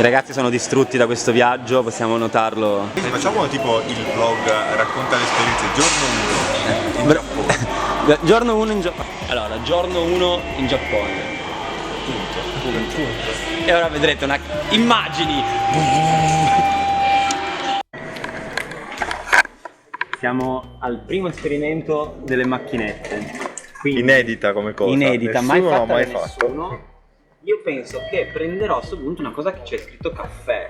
I ragazzi sono distrutti da questo viaggio, possiamo notarlo. Facciamo tipo il vlog, racconta l'esperienza giorno 1 in Giappone. Giorno 1 in Giappone. Allora, giorno 1 in Giappone. Punto. E ora vedrete una immagini. Siamo al primo esperimento delle macchinette. Quindi, Inedita come cosa. inedita, mai Nessuno fatta l'ha mai da fatto. nessuno. Io penso che prenderò a sto punto una cosa che c'è scritto caffè,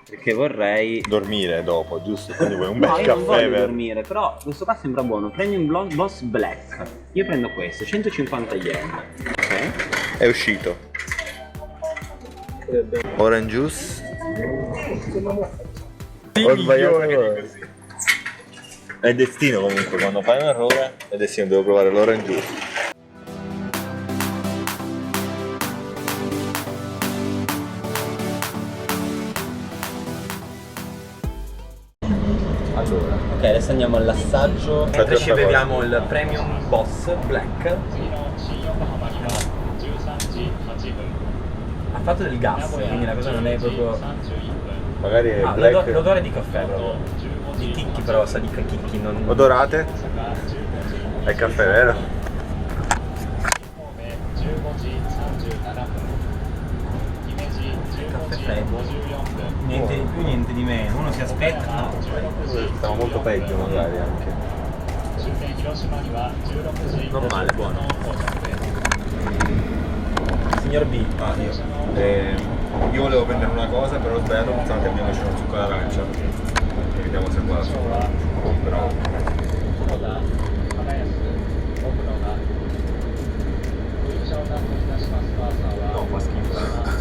perché vorrei Dormire dopo, giusto? Quindi vuoi un bel no, io non caffè voglio dormire, però questo qua sembra buono. Prendi un Blonde Boss Black. Io prendo questo, 150 yen. Ok. È uscito. Orange juice. Ho sbagliato. È destino comunque, quando fai un errore è destino, devo provare l'orange juice. Allora, Ok, adesso andiamo all'assaggio. Mentre ci questa beviamo il Premium Boss Black. Ha fatto del gas, quindi la cosa non è proprio. magari è Ah, black. l'odore di caffè proprio. Di chicchi però, sa di chicchi, non. Odorate? È caffè, vero? Caffè freddo. Niente di più, niente di meno. Uno si aspetta, no. Stava molto peggio magari anche. Normale, buono. Signor B. Ah, io volevo prendere una cosa, però ho sbagliato pensando che abbiamo un succo d'arancia. Vediamo se qua la succo. Però. No, fa schifo.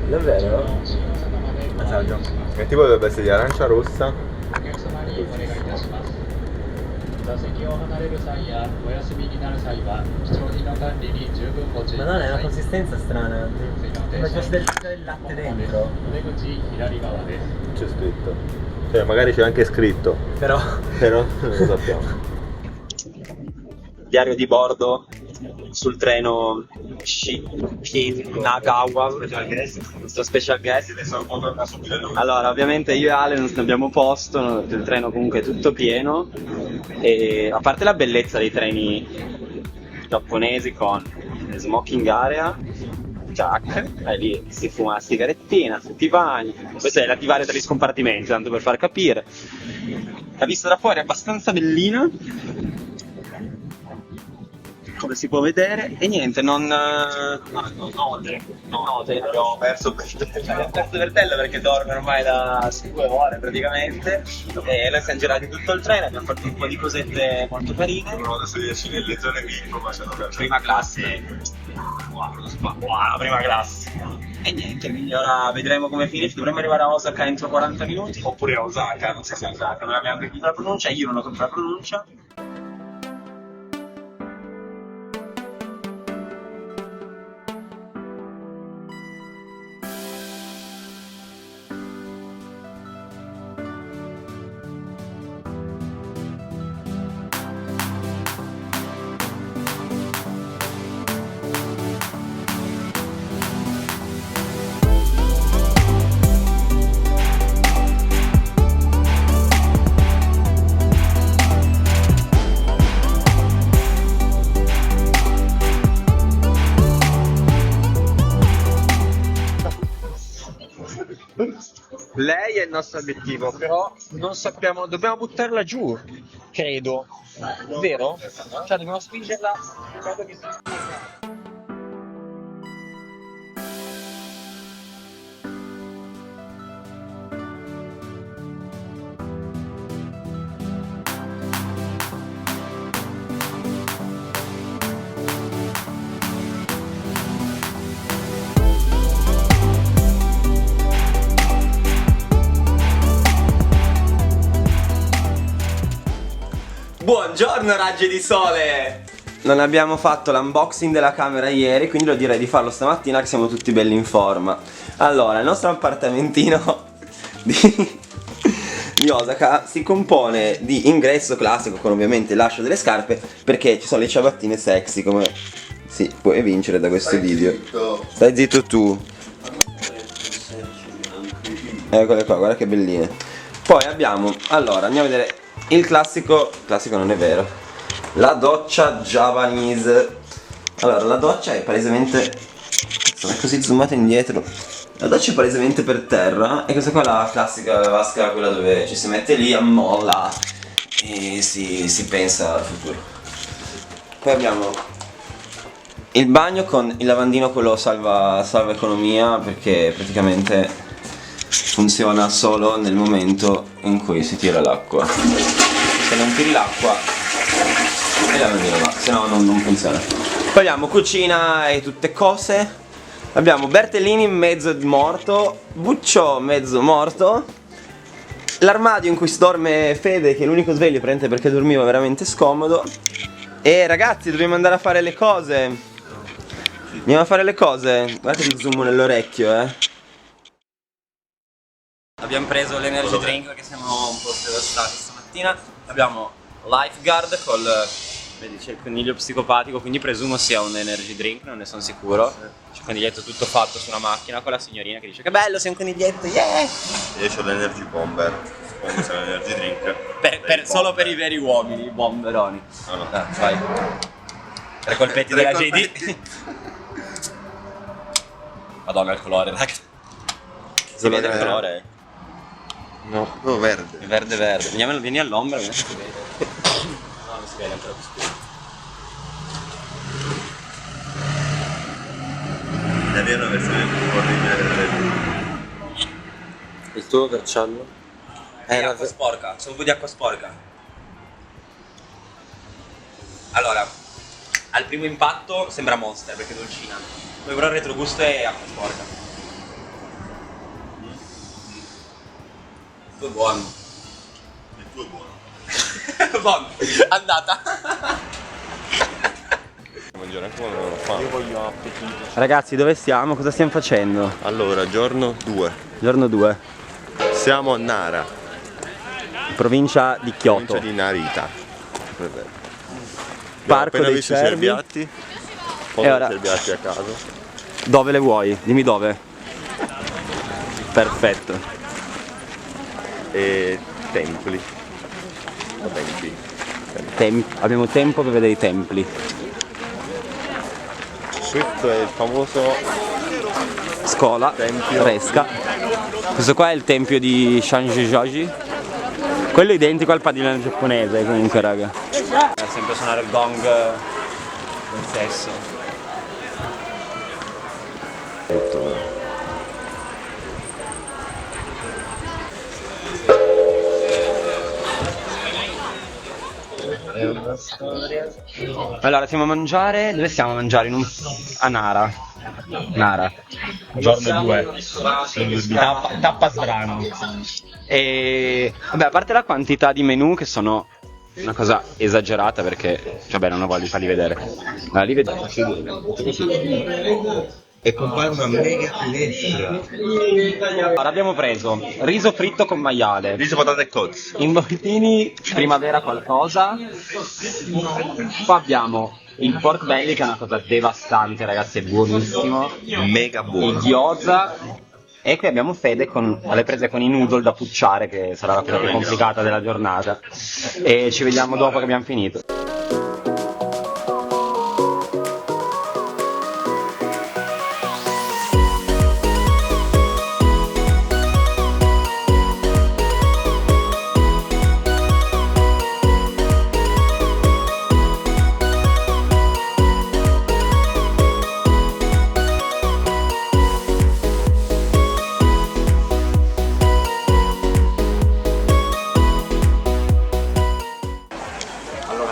Davvero? Assaggio. Il tipo dovrebbe essere di arancia rossa. Ma non è una consistenza strana. Sembra che c'è del latte dentro. C'è scritto. Cioè magari c'è anche scritto. Però. Però non lo sappiamo. Diario di bordo sul treno Nagawa, questo special guest. Allora, ovviamente io e Ale non abbiamo posto, il treno comunque è tutto pieno, e a parte la bellezza dei treni giapponesi con smoking area, Jack, lì si fuma una sigarettina, tutti i bagni, questo è la divaria tra gli scompartimenti, tanto per far capire. La vista da fuori è abbastanza bellina, come si può vedere, e niente, note, abbiamo perso il bello perché dorme ormai da 2 ore praticamente, e noi siamo girati tutto il treno, abbiamo fatto un po' di cosette molto carine. Provato a sederci nelle zone VIP, ma c'è una Prima classe, wow, la prima classe. E niente, quindi ora vedremo come finisce. Dovremmo arrivare a Osaka entro 40 minuti, oppure a Osaka, non so se è Osaka, non abbiamo capito la pronuncia, io non ho capito la pronuncia. Lei è il nostro obiettivo, però non sappiamo, dobbiamo buttarla giù, credo. Vero? Cioè dobbiamo spingerla. Credo che Buongiorno raggi di sole! Non abbiamo fatto l'unboxing della camera ieri, quindi lo direi di farlo stamattina che siamo tutti belli in forma. Allora, il nostro appartamentino di Osaka si compone di ingresso classico con ovviamente il lascio delle scarpe, perché ci sono le ciabattine sexy come si può evincere da questo video. Stai zitto tu. Eccole qua, guarda che belline. Poi abbiamo, allora, andiamo a vedere il classico non è vero, la doccia Japanese. Allora, la doccia è palesemente, sono così zoomata indietro. La doccia è palesemente per terra e questa qua è la classica vasca, quella dove ci si mette lì, ammolla e si pensa al futuro. Poi abbiamo il bagno con il lavandino, quello salva economia, perché praticamente funziona solo nel momento in cui si tira l'acqua. Se non tiri l'acqua il lavandino va, se no non funziona. Poi abbiamo cucina e tutte cose. Abbiamo Bertellini mezzo morto, Buccio mezzo morto, l'armadio in cui si dorme Fede, che è l'unico sveglio perché dormiva veramente scomodo. E ragazzi, dobbiamo andare a fare le cose. Andiamo a fare le cose. Guardate che zoom nell'orecchio, Abbiamo preso l'energy drink perché siamo un po' devastati stamattina. Abbiamo Lifeguard vedi, c'è il coniglio psicopatico, quindi presumo sia un energy drink, non ne sono sicuro. C'è il coniglietto tutto fatto su una macchina con la signorina che dice che bello, sei un coniglietto, yeah! Io c'ho l'energy bomber, suppongo sia l'energy drink. Solo per i veri uomini, i bomberoni. No. Vai. Tre colpetti della JD. Madonna il colore, raga. Si vede il colore? No, verde. È verde. Vieni all'ombra, che si vede. No, non si vede ancora più scuro. Da lì è una versione più orribile delle. Il tuo verciallo? È acqua sporca, sono un po' di acqua sporca. Allora, al primo impatto sembra Monster perché è dolcina. Poi però il retrogusto è acqua sporca. Tu è buono. Il tuo è buono. Buono, andata. Mangiare anche quando non lo fa. Io voglio appetito. Ragazzi, dove siamo? Cosa stiamo facendo? Allora, giorno 2. Giorno 2, Siamo a Nara, provincia di Kyoto. provincia di Narita. Abbiamo Parco appena dei visto i cervi. cerbiatti. Poi E ora- cerbiatti a caso. Dove le vuoi? Dimmi dove. Perfetto. E templi. Abbiamo tempo per vedere i templi. Questo è il famoso Scuola, Tempio. fresca. Questo qua è il tempio di Shanjijoji. Quello è identico al padiglione giapponese comunque, raga. Sempre suonare il gong del sesso. Allora, siamo a mangiare. Dove stiamo a mangiare? A Nara. Giorno 2. Tappa sbrano. E vabbè, a parte la quantità di menù che sono una cosa esagerata, perché vabbè, non voglio farli vedere. Allora, li vediamo. E compare una mega finestra. Allora, abbiamo preso riso fritto con maiale, Riso, patate e cozze. involtini primavera qualcosa. Poi abbiamo il pork belly, che è una cosa devastante, ragazzi, è buonissimo. Mega Il buono. gyoza. E qui abbiamo Fede alle prese con i noodle da pucciare, che sarà la cosa più complicata della giornata. E ci vediamo dopo che abbiamo finito.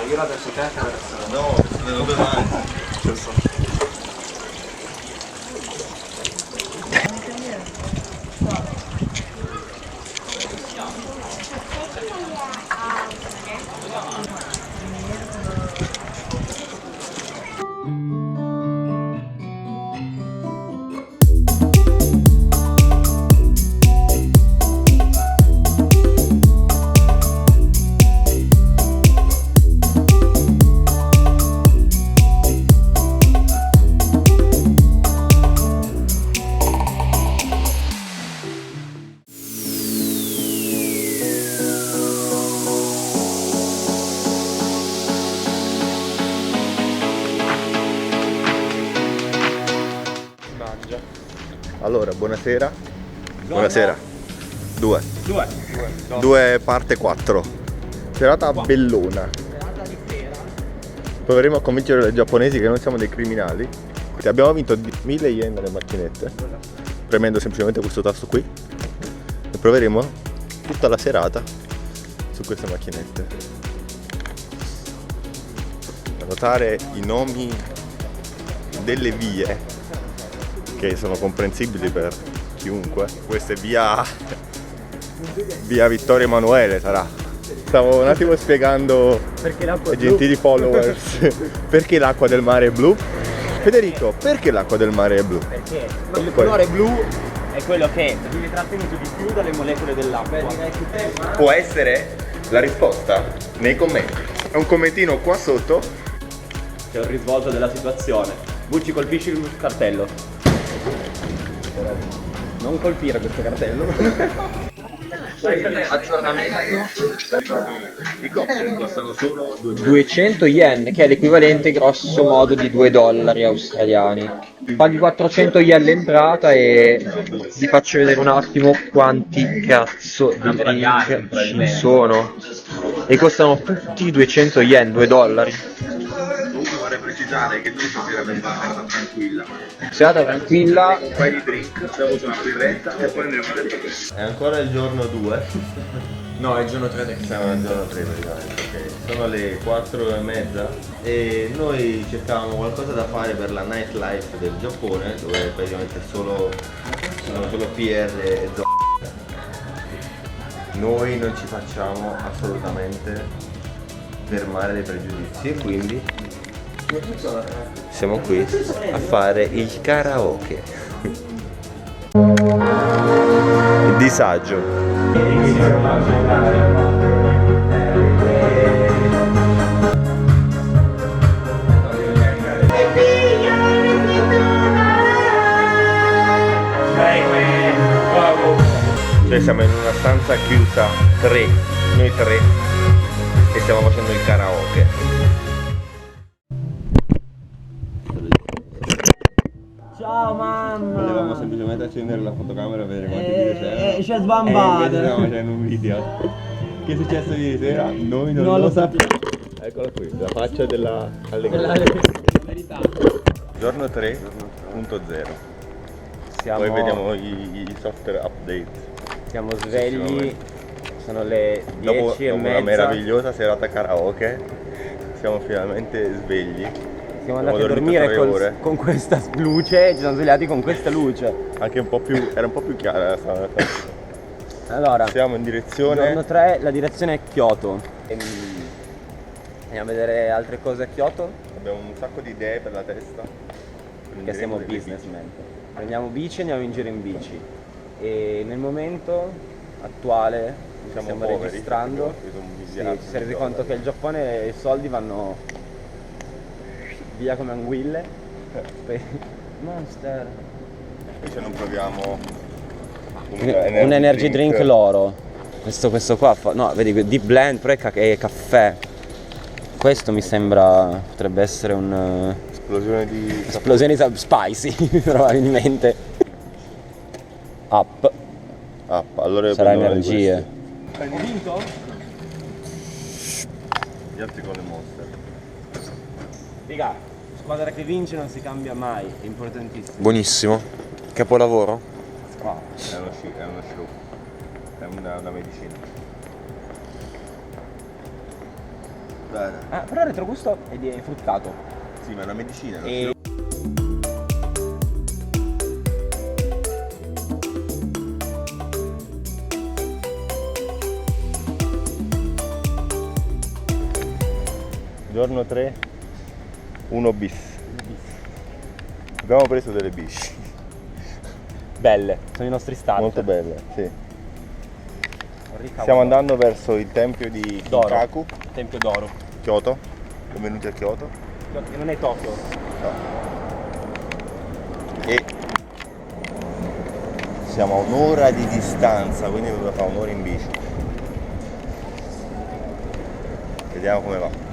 Io adesso te No, non dove vai? Allora, buonasera. Buonasera. 2 parte 4. Serata bellona. Proveremo a convincere i giapponesi che non siamo dei criminali. Abbiamo vinto 1000 yen nelle macchinette, premendo semplicemente questo tasto qui. E proveremo tutta la serata su queste macchinette. Da notare i nomi delle vie, che sono comprensibili per chiunque. Questa è via Vittorio Emanuele, sarà. Stavo un attimo spiegando ai gentili followers perché l'acqua del mare è blu. Federico, perché l'acqua del mare è blu? Perché il colore blu è quello che viene trattenuto di più dalle molecole dell'acqua. Può essere la risposta nei commenti. È un commentino qua sotto. C'è un risvolto della situazione. Bucci, colpisci il cartello. Non colpire questo cartello. I cocktail costano solo 200 yen, che è l'equivalente grosso modo di 2 dollari australiani. Paghi 400 yen l'entrata e vi faccio vedere un attimo quanti cazzo di drink ci sono. E costano tutti 200 yen, 2 dollari. Comunque vorrei precisare che noi stasera abbiamo una serata tranquilla. Serata tranquilla. Un paio di drink, abbiamo avuto una birretta e poi andremo a letto. È ancora il giorno 2. No, è il giorno 3 Siamo al giorno 3 praticamente, ok. Sono le 4:30 e noi cercavamo qualcosa da fare per la nightlife del Giappone, dove praticamente sono solo PR e Noi non ci facciamo assolutamente fermare dai pregiudizi e quindi siamo qui a fare il karaoke. Il disagio. Cioè siamo in una stanza chiusa, noi tre, e stiamo facendo il karaoke. Ciao mamma! Volevamo semplicemente accendere la fotocamera e vedere quanti video c'erano. C'è sbambato! Invece stiamo facendo un video. Che è successo ieri sera? Noi non lo sappiamo. Eccola qui, la faccia della allegria. verità. Giorno 3.0. Poi vediamo i software update. Siamo svegli, sono le 10 Dopo e una mezza. meravigliosa serata karaoke, siamo finalmente svegli. Siamo andati a dormire con questa luce, ci siamo svegliati con questa luce. Anche un po' più, era un po' più chiara la strada. Allora, Siamo in direzione. giorno 3, la direzione è Kyoto. Andiamo a vedere altre cose a Kyoto, Abbiamo un sacco di idee per la testa. perché siamo businessmen. Prendiamo bici e andiamo in giro in bici. E nel momento attuale Siamo stiamo poveri, registrando, perché sono sì, miliardi ci si è resi di conto che il Giappone i soldi vanno via come anguille. Monster. Invece non proviamo Un energy drink loro. Questo qua no, vedi, Deep Blend, però è caffè. Questo mi sembra potrebbe essere Esplosione di esplosione di spicy, probabilmente. Up. allora Sarà prendiamo una di energie. queste. Ho vinto? Gli altri con le monster. Raga, squadra che vince non si cambia mai, è importantissimo. Buonissimo. Capolavoro. Wow. È uno show. È una medicina. Bene. Però il retrogusto è fruttato. Sì, ma è una medicina. E Giorno 3, 1 bis. Abbiamo preso delle bici. belle, sono i nostri start. Molto belle, sì. Stiamo andando verso il tempio di d'oro. Kinkaku, Tempio d'oro. Kyoto. Siamo venuti a Kyoto. Che non è Tokyo. E siamo a un'ora di distanza, quindi dobbiamo fare un'ora in bici. Vediamo come va.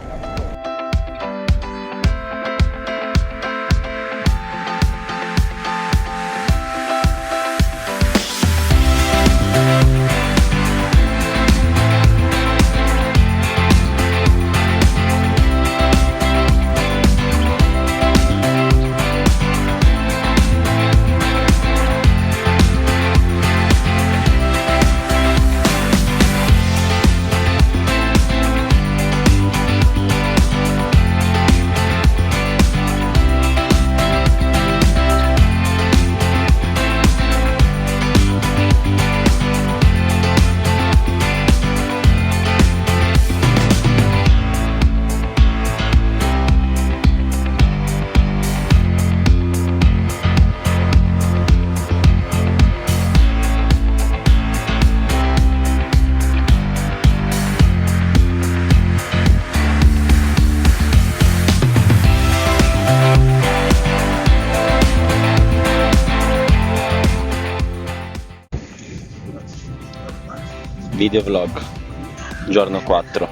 Videovlog, giorno 4,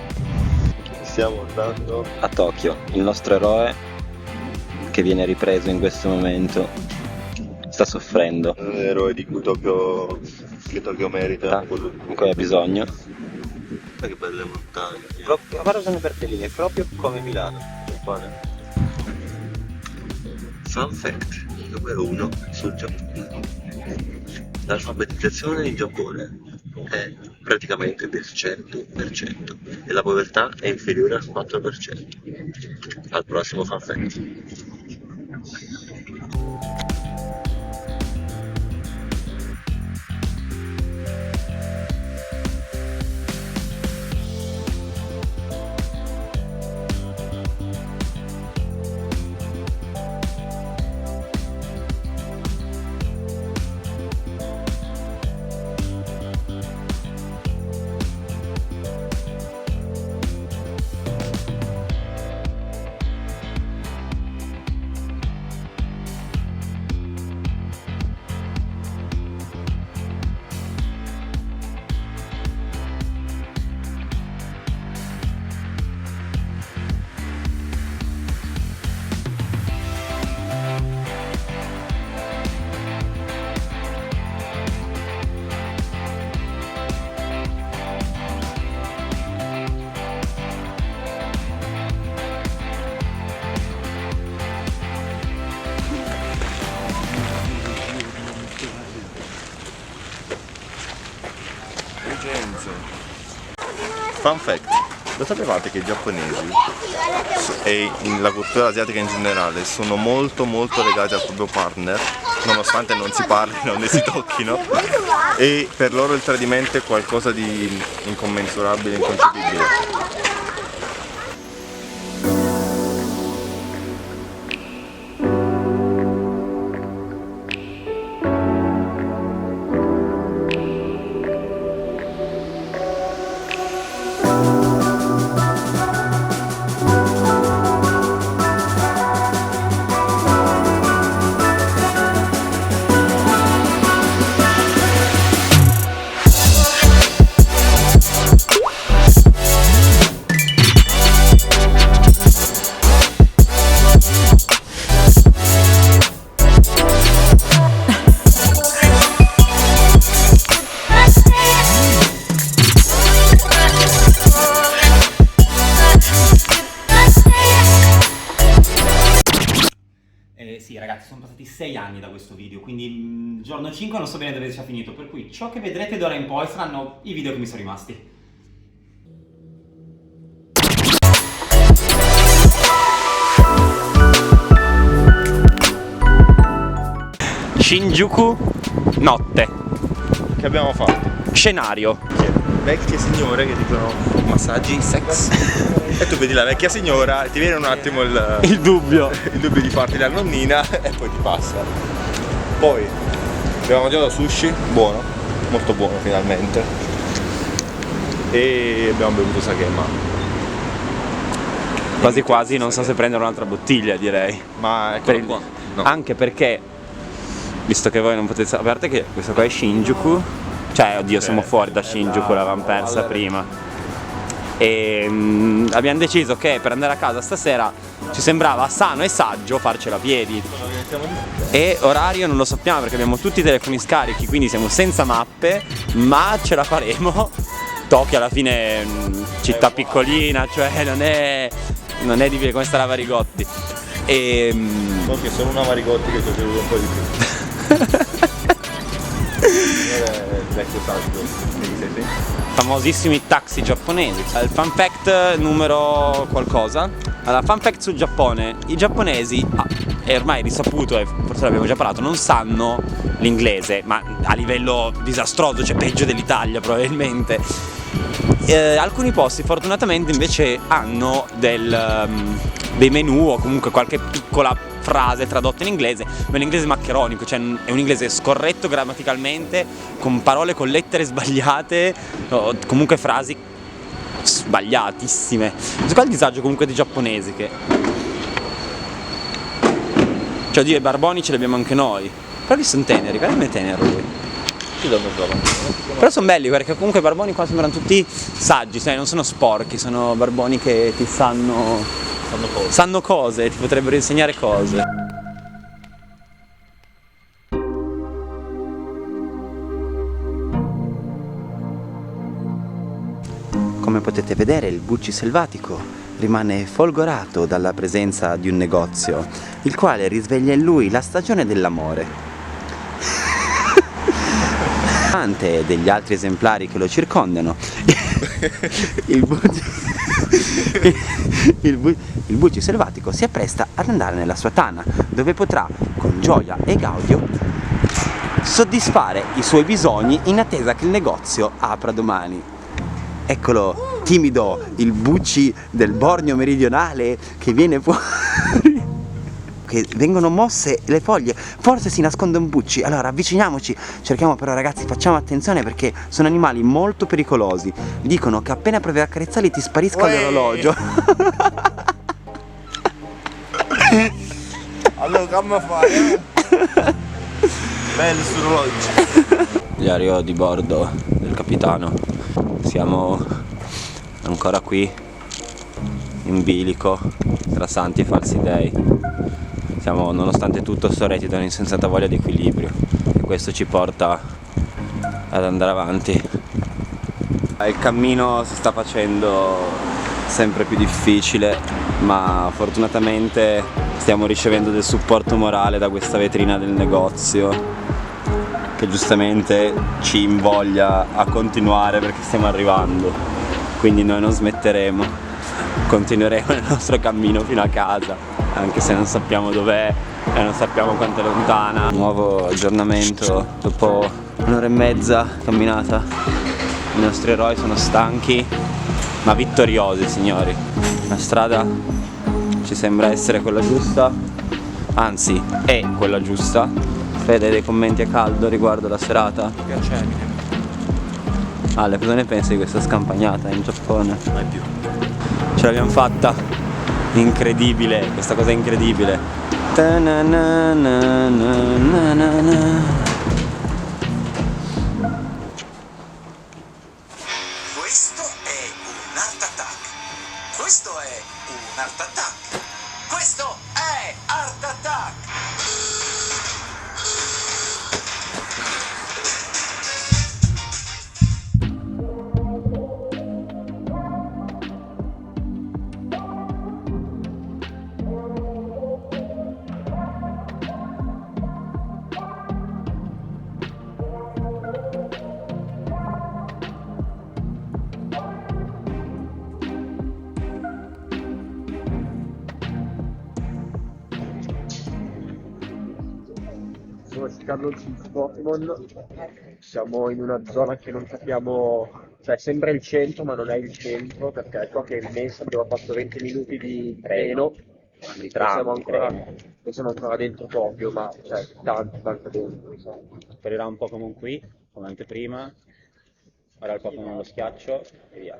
Stiamo andando. a Tokyo. Il nostro eroe, che viene ripreso in questo momento, sta soffrendo. Un eroe di cui Tokyo merita. Comunque ha bisogno. Ma che belle montagne. Guarda, sono per te lì, è proprio come Milano. Fun fact numero 1 sul Giappone. L'alfabetizzazione in Giappone è praticamente del 100% e la povertà è inferiore al 4%. Al prossimo fun fact. Fun fact, lo sapevate che i giapponesi e la cultura asiatica in generale sono molto legati al proprio partner, nonostante non si parlino né si tocchino, e per loro il tradimento è qualcosa di incommensurabile, inconcepibile. Sì ragazzi, sono passati 6 anni da questo video, quindi il giorno 5 non so bene dove sia finito, per cui ciò che vedrete d'ora in poi saranno i video che mi sono rimasti. Shinjuku, notte. Che abbiamo fatto? Scenario. Vecchie signore che dicono massaggi, sex. E tu vedi la vecchia signora e ti viene un attimo Il dubbio. il dubbio di farti la nonnina e poi ti passa. Poi abbiamo mangiato sushi, buono, molto buono finalmente. E abbiamo bevuto sake, Quasi quasi non so se prendere un'altra bottiglia, direi. ma Per eccola il- qua. No. Anche perché, visto che voi non potete sapere, a parte che questo qua è Shinjuku, cioè oddio siamo fuori da Shinjuku, l'avevamo persa prima. E abbiamo deciso che per andare a casa stasera ci sembrava sano e saggio farcela a piedi. E orario non lo sappiamo perché abbiamo tutti i telefoni scarichi, quindi siamo senza mappe, ma ce la faremo. Tokyo alla fine è città piccolina, cioè non è di come sta la Varigotti. E So che sono una Marigotti che ci ho creduto un po' di più. Il vecchio saggio. famosissimi taxi giapponesi. Il fun fact numero qualcosa. Allora, fun fact sul Giappone: i giapponesi, è ormai risaputo e forse l'abbiamo già parlato, non sanno l'inglese, ma a livello disastroso, cioè peggio dell'Italia probabilmente. Alcuni posti fortunatamente invece hanno dei menu o comunque qualche piccola frase tradotta in inglese, ma in inglese maccheronico, cioè è un inglese scorretto grammaticalmente, con parole con lettere sbagliate, o comunque frasi sbagliatissime. Questo qua è il disagio comunque dei giapponesi, che cioè, oddio, i barboni ce li abbiamo anche noi, però li sono teneri, guarda come è tenero lui. tutti danno giovani. Però sono belli perché comunque i barboni qua sembrano tutti saggi, sai, non sono sporchi, sono barboni che ti sanno cose, ti potrebbero insegnare cose. Come potete vedere, il Bucci selvatico rimane folgorato dalla presenza di un negozio, il quale risveglia in lui la stagione dell'amore. Ante degli altri esemplari che lo circondano, il Bucci selvatico si appresta ad andare nella sua tana, dove potrà, con gioia e gaudio, soddisfare i suoi bisogni in attesa che il negozio apra domani. Eccolo, timido, il Bucci del Borneo meridionale che viene fuori. Che vengono mosse le foglie, forse si nasconde un Bucci, allora avviciniamoci, cerchiamo però ragazzi, facciamo attenzione perché sono animali molto pericolosi, dicono che appena provi a accarezzarli ti sparisca l'orologio. Allora come fai? Bello sull'orologio. Diario di bordo del capitano, siamo ancora qui in bilico tra santi e falsi dei. Siamo nonostante tutto sorretti da un'insensata voglia di equilibrio e questo ci porta ad andare avanti. Il cammino si sta facendo sempre più difficile, ma fortunatamente stiamo ricevendo del supporto morale da questa vetrina del negozio che giustamente ci invoglia a continuare perché stiamo arrivando, quindi noi non smetteremo, continueremo il nostro cammino fino a casa. Anche se non sappiamo dov'è e non sappiamo quanto è lontana. Nuovo aggiornamento dopo un'ora e mezza camminata. I nostri eroi sono stanchi ma vittoriosi, signori. La strada ci sembra essere quella giusta, anzi è quella giusta. Fede, dei commenti a caldo riguardo la serata? Piacere. Ale, cosa ne pensi di questa scampagnata in Giappone? Mai più. Ce l'abbiamo fatta! Incredibile, questa cosa è incredibile. Questo è un Art Attack. Questo è un Art Attack. Questo è Art Attack. Sono Carlo Pokémon, siamo in una zona che non capiamo, cioè sembra il centro ma non è il centro perché so che è immensa, abbiamo fatto 20 minuti di treno, siamo ancora dentro Tokyo, ma cioè tanto dentro. Sparirà un po' come qui, come anche prima, ora il Pokémon lo schiaccio e via.